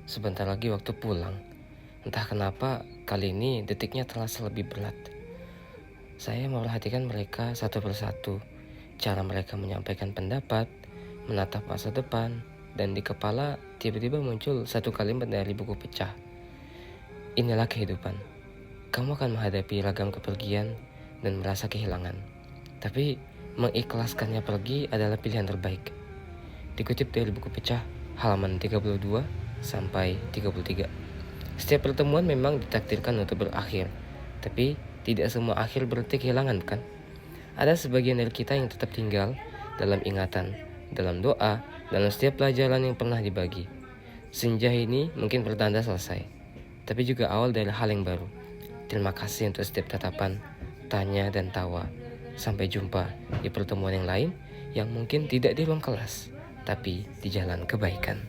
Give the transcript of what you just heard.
Sebentar lagi waktu pulang. Entah kenapa kali ini detiknya terasa lebih berat. Saya memperhatikan mereka satu persatu. Cara mereka menyampaikan pendapat, menatap masa depan, dan di kepala tiba-tiba muncul satu kalimat dari buku pecah. Inilah kehidupan. Kamu akan menghadapi ragam kepergian dan merasa kehilangan. Tapi mengikhlaskannya pergi adalah pilihan terbaik. Dikutip dari buku pecah halaman 32 sampai 33. Setiap pertemuan memang ditakdirkan untuk berakhir, tapi tidak semua akhir berarti kehilangan, kan? Ada sebagian dari kita yang tetap tinggal dalam ingatan, dalam doa, dalam setiap pelajaran yang pernah dibagi. Senja ini mungkin pertanda selesai, tapi juga awal dari hal yang baru. Terima kasih untuk setiap tatapan, tanya, dan tawa. Sampai jumpa di pertemuan yang lain yang mungkin tidak di ruang kelas, tapi di jalan kebaikan.